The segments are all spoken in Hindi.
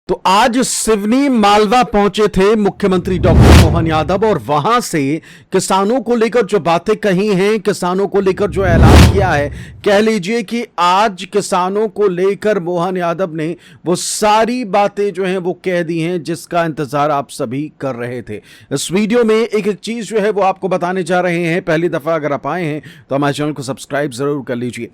तो आज सिवनी मालवा पहुंचे थे मुख्यमंत्री डॉक्टर मोहन यादव और वहां से किसानों को लेकर जो बातें कही हैं, किसानों को लेकर जो ऐलान किया है, कह लीजिए कि आज किसानों को लेकर मोहन यादव ने वो सारी बातें जो हैं वो कह दी हैं जिसका इंतजार आप सभी कर रहे थे। इस वीडियो में एक एक चीज जो है वो आपको बताने जा रहे हैं। पहली दफा अगर आप आए हैं तो हमारे चैनल को सब्सक्राइब जरूर कर लीजिए।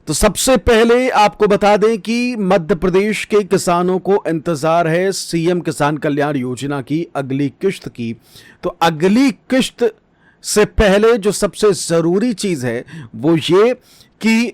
तो सबसे पहले आपको बता दें कि मध्य प्रदेश के किसानों को इंतजार है सीएम किसान कल्याण योजना की अगली किश्त की। तो अगली किश्त से पहले जो सबसे जरूरी चीज है वो ये कि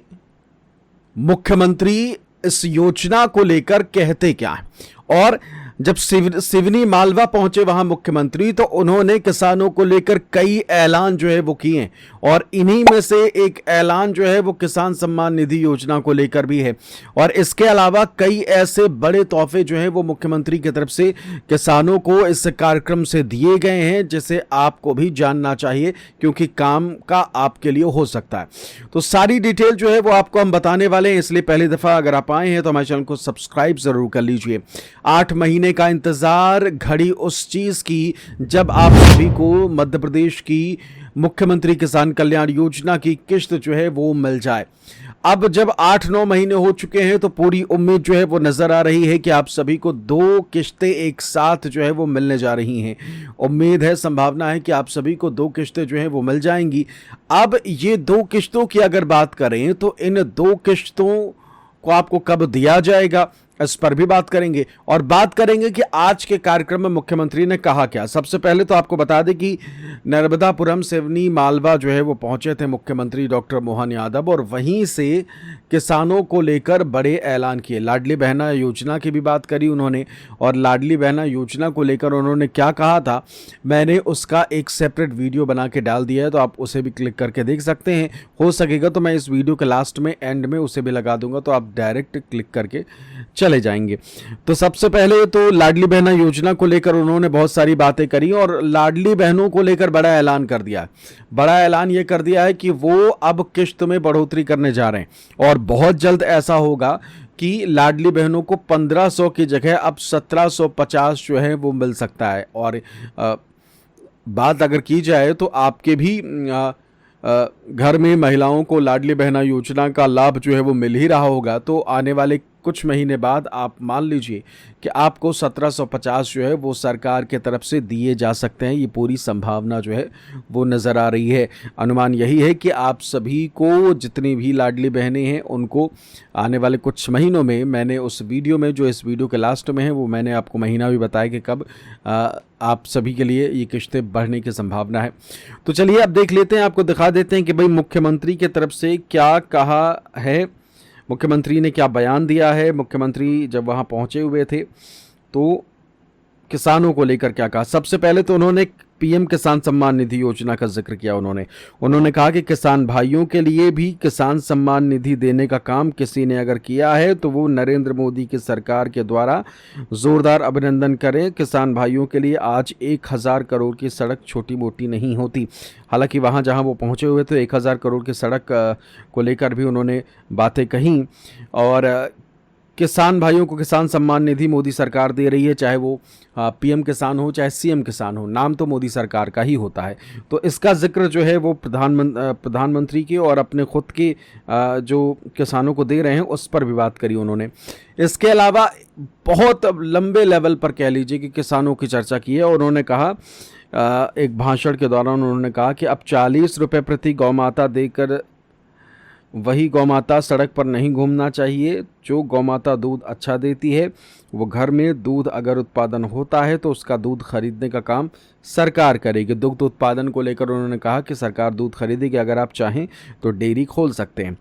मुख्यमंत्री इस योजना को लेकर कहते क्या है। और जब सिवनी मालवा पहुंचे वहां मुख्यमंत्री तो उन्होंने किसानों को लेकर कई ऐलान जो है वो किए और इन्हीं में से एक ऐलान जो है वो किसान सम्मान निधि योजना को लेकर भी है। और इसके अलावा कई ऐसे बड़े तोहफे जो हैं वो मुख्यमंत्री की तरफ से किसानों को इस कार्यक्रम से दिए गए हैं जिसे आपको भी जानना चाहिए क्योंकि काम का आपके लिए हो सकता है। तो सारी डिटेल जो है वो आपको हम बताने वाले हैं, इसलिए पहली दफा अगर आप आए हैं तो हमारे चैनल को सब्सक्राइब जरूर कर लीजिए। 8 महीने का इंतजार, घड़ी उस चीज की जब आप सभी को मध्य प्रदेश की मुख्यमंत्री किसान कल्याण योजना की किश्त जो है वो मिल जाए। अब जब 8-9 महीने हो चुके हैं तो पूरी उम्मीद जो है वो नजर आ रही है कि आप सभी को 2 किश्तें एक साथ जो है वो मिलने जा रही हैं। उम्मीद है, संभावना है कि आप सभी को 2 किश्तें जो है वो मिल जाएंगी। अब ये 2 किश्तों की अगर बात करें तो इन 2 किश्तों को आपको कब दिया जाएगा इस पर भी बात करेंगे और बात करेंगे कि आज के कार्यक्रम में मुख्यमंत्री ने कहा क्या। सबसे पहले तो आपको बता दें कि नर्मदापुरम सिवनी मालवा जो है वो पहुंचे थे मुख्यमंत्री डॉक्टर मोहन यादव और वहीं से किसानों को लेकर बड़े ऐलान किए। लाडली बहना योजना की भी बात करी उन्होंने और लाडली बहना योजना को लेकर उन्होंने क्या कहा था मैंने उसका एक सेपरेट वीडियो बना के डाल दिया है, तो आप उसे भी क्लिक करके देख सकते हैं। हो सकेगा तो मैं इस वीडियो के लास्ट में एंड में उसे भी लगा दूंगा, तो आप डायरेक्ट क्लिक करके चले जाएंगे। तो सबसे पहले तो लाडली बहना योजना को लेकर उन्होंने बहुत सारी बातें करी और लाडली बहनों को लेकर बड़ा ऐलान कर दिया। बड़ा ऐलान ये कर दिया है कि वो अब किश्त में बढ़ोतरी करने जा रहे हैं और बहुत जल्द ऐसा होगा कि लाडली बहनों को 1500 की जगह अब 1750 जो है वो मिल सकता है। और बात अगर की जाए तो आपके भी घर में महिलाओं को लाडली बहना योजना का लाभ जो है वो मिल ही रहा होगा। तो आने वाले कुछ महीने बाद आप मान लीजिए कि आपको 1750 जो है वो सरकार के तरफ से दिए जा सकते हैं। ये पूरी संभावना जो है वो नज़र आ रही है। अनुमान यही है कि आप सभी को जितनी भी लाडली बहनें हैं उनको आने वाले कुछ महीनों में, मैंने उस वीडियो में जो इस वीडियो के लास्ट में है वो मैंने आपको महीना भी बताया कि कब आप सभी के लिए ये किश्तें बढ़ने की संभावना है। तो चलिए अब देख लेते हैं, आपको दिखा देते हैं कि भाई मुख्यमंत्री की तरफ से क्या कहा है, मुख्यमंत्री ने क्या बयान दिया है। मुख्यमंत्री जब वहाँ पहुँचे हुए थे तो किसानों को लेकर क्या कहा। सबसे पहले तो उन्होंने पीएम किसान सम्मान निधि योजना का जिक्र किया। उन्होंने कहा कि किसान भाइयों के लिए भी किसान सम्मान निधि देने का काम किसी ने अगर किया है तो वो नरेंद्र मोदी की सरकार के द्वारा जोरदार अभिनंदन करें। किसान भाइयों के लिए आज 1000 करोड़ की सड़क छोटी मोटी नहीं होती। हालांकि वहाँ जहाँ वो पहुँचे हुए थे 1000 करोड़ की सड़क को लेकर भी उन्होंने बातें कहीं। और किसान भाइयों को किसान सम्मान निधि मोदी सरकार दे रही है, चाहे वो पीएम किसान हो चाहे सीएम किसान हो, नाम तो मोदी सरकार का ही होता है। तो इसका जिक्र जो है वो प्रधानमंत्री के और अपने खुद के जो किसानों को दे रहे हैं उस पर भी बात करी उन्होंने। इसके अलावा बहुत लंबे लेवल पर कह लीजिए कि किसानों की चर्चा की है। उन्होंने कहा एक भाषण के दौरान उन्होंने कहा कि अब 40 रुपये प्रति गौमाता देकर वही गौमाता सड़क पर नहीं घूमना चाहिए। जो गौमाता दूध अच्छा देती है वो घर में दूध अगर उत्पादन होता है तो उसका दूध खरीदने का काम सरकार करेगी। दुग्ध उत्पादन को लेकर उन्होंने कहा कि सरकार दूध खरीदेगी, अगर आप चाहें तो डेयरी खोल सकते हैं,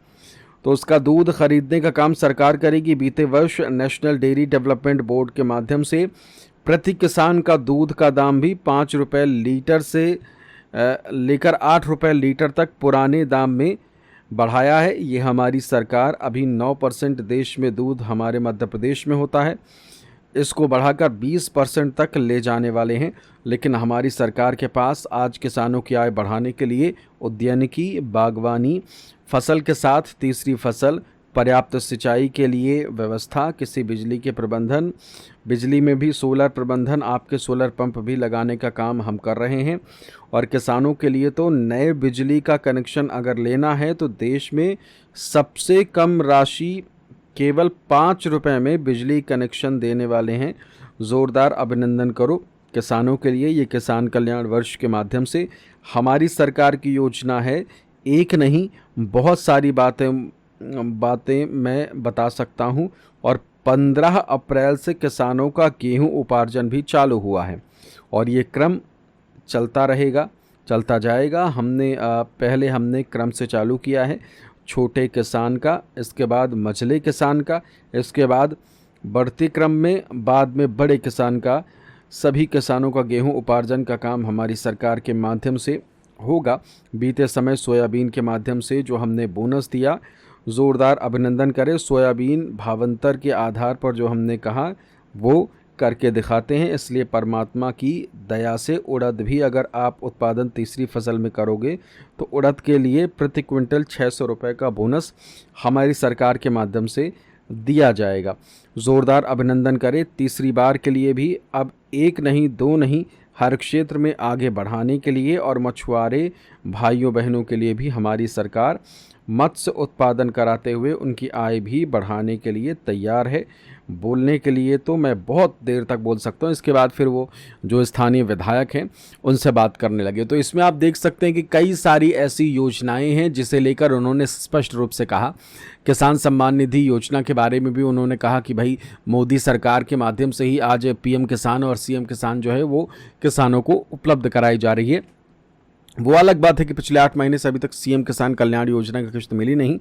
तो उसका दूध खरीदने का काम सरकार करेगी। बीते वर्ष नेशनल डेयरी डेवलपमेंट बोर्ड के माध्यम से प्रति किसान का दूध का दाम भी 5 रुपये लीटर से लेकर 8 रुपये लीटर तक पुराने दाम में बढ़ाया है। ये हमारी सरकार, अभी 9% देश में दूध हमारे मध्य प्रदेश में होता है, इसको बढ़ाकर 20% तक ले जाने वाले हैं। लेकिन हमारी सरकार के पास आज किसानों की आय बढ़ाने के लिए उद्यानिकी, बागवानी, फसल के साथ तीसरी फसल, पर्याप्त सिंचाई के लिए व्यवस्था, किसी बिजली के प्रबंधन, बिजली में भी सोलर प्रबंधन, आपके सोलर पंप भी लगाने का काम हम कर रहे हैं। और किसानों के लिए तो नए बिजली का कनेक्शन अगर लेना है तो देश में सबसे कम राशि केवल 5 रुपए में बिजली कनेक्शन देने वाले हैं। ज़ोरदार अभिनंदन करो किसानों के लिए। ये किसान कल्याण वर्ष के माध्यम से हमारी सरकार की योजना है। एक नहीं, बहुत सारी बातें मैं बता सकता हूँ। और 15 अप्रैल से किसानों का गेहूं उपार्जन भी चालू हुआ है और ये क्रम चलता रहेगा, चलता जाएगा। पहले हमने क्रम से चालू किया है छोटे किसान का, इसके बाद मझले किसान का, इसके बाद बढ़ते क्रम में बाद में बड़े किसान का। सभी किसानों का गेहूं उपार्जन का काम हमारी सरकार के माध्यम से होगा। बीते समय सोयाबीन के माध्यम से जो हमने बोनस दिया, ज़ोरदार अभिनंदन करें। सोयाबीन भावांतर के आधार पर जो हमने कहा वो करके दिखाते हैं। इसलिए परमात्मा की दया से उड़द भी अगर आप उत्पादन तीसरी फसल में करोगे तो उड़द के लिए प्रति क्विंटल 600 रुपये का बोनस हमारी सरकार के माध्यम से दिया जाएगा। ज़ोरदार अभिनंदन करें। तीसरी बार के लिए भी अब एक नहीं दो नहीं, हर क्षेत्र में आगे बढ़ाने के लिए और मछुआरे भाइयों बहनों के लिए भी हमारी सरकार मत्स्य उत्पादन कराते हुए उनकी आय भी बढ़ाने के लिए तैयार है। बोलने के लिए तो मैं बहुत देर तक बोल सकता हूँ, इसके बाद फिर वो जो स्थानीय विधायक हैं उनसे बात करने लगे। तो इसमें आप देख सकते हैं कि कई सारी ऐसी योजनाएं हैं जिसे लेकर उन्होंने स्पष्ट रूप से कहा। किसान सम्मान निधि योजना के बारे में भी उन्होंने कहा कि भाई मोदी सरकार के माध्यम से ही आज पीएम किसान और सीएम किसान जो है वो किसानों को उपलब्ध कराई जा रही है। वो अलग बात है कि पिछले 8 महीने से अभी तक सीएम किसान कल्याण योजना की किस्त मिली नहीं।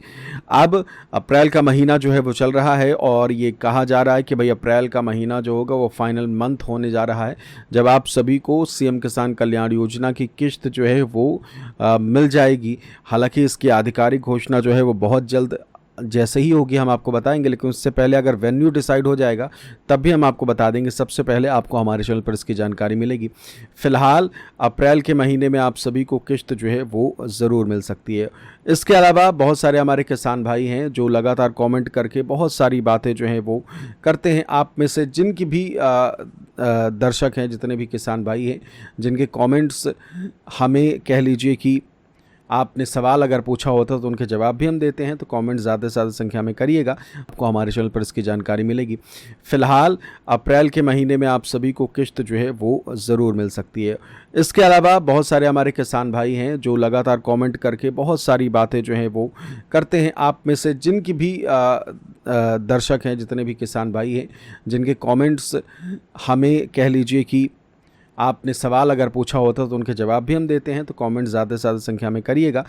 अब अप्रैल का महीना जो है वो चल रहा है और ये कहा जा रहा है कि भाई अप्रैल का महीना जो होगा वो फाइनल मंथ होने जा रहा है जब आप सभी को सीएम किसान कल्याण योजना की किस्त जो है वो मिल जाएगी। हालांकि इसकी आधिकारिक घोषणा जो है वो बहुत जल्द जैसे ही होगी हम आपको बताएंगे, लेकिन उससे पहले अगर वेन्यू डिसाइड हो जाएगा तब भी हम आपको बता देंगे। सबसे पहले आपको हमारे चैनल पर इसकी जानकारी मिलेगी। फ़िलहाल अप्रैल के महीने में आप सभी को किस्त जो है वो ज़रूर मिल सकती है। इसके अलावा बहुत सारे हमारे किसान भाई हैं जो लगातार कमेंट करके बहुत सारी बातें जो हैं वो करते हैं। आप में से जिनकी भी दर्शक हैं, जितने भी किसान भाई हैं जिनके कमेंट्स हमें कह लीजिए कि आपने सवाल अगर पूछा होता तो उनके जवाब भी हम देते हैं, तो कमेंट ज़्यादा से ज़्यादा संख्या में करिएगा, आपको हमारे चैनल पर इसकी जानकारी मिलेगी। फ़िलहाल अप्रैल के महीने में आप सभी को किस्त जो है वो ज़रूर मिल सकती है। इसके अलावा बहुत सारे हमारे किसान भाई हैं जो लगातार कमेंट करके बहुत सारी बातें जो हैं वो करते हैं। आप में से जिनकी भी दर्शक हैं, जितने भी किसान भाई हैं जिनके कमेंट्स हमें कह लीजिए कि आपने सवाल अगर पूछा होता तो उनके जवाब भी हम देते हैं, तो कमेंट ज़्यादा से ज़्यादा संख्या में करिएगा,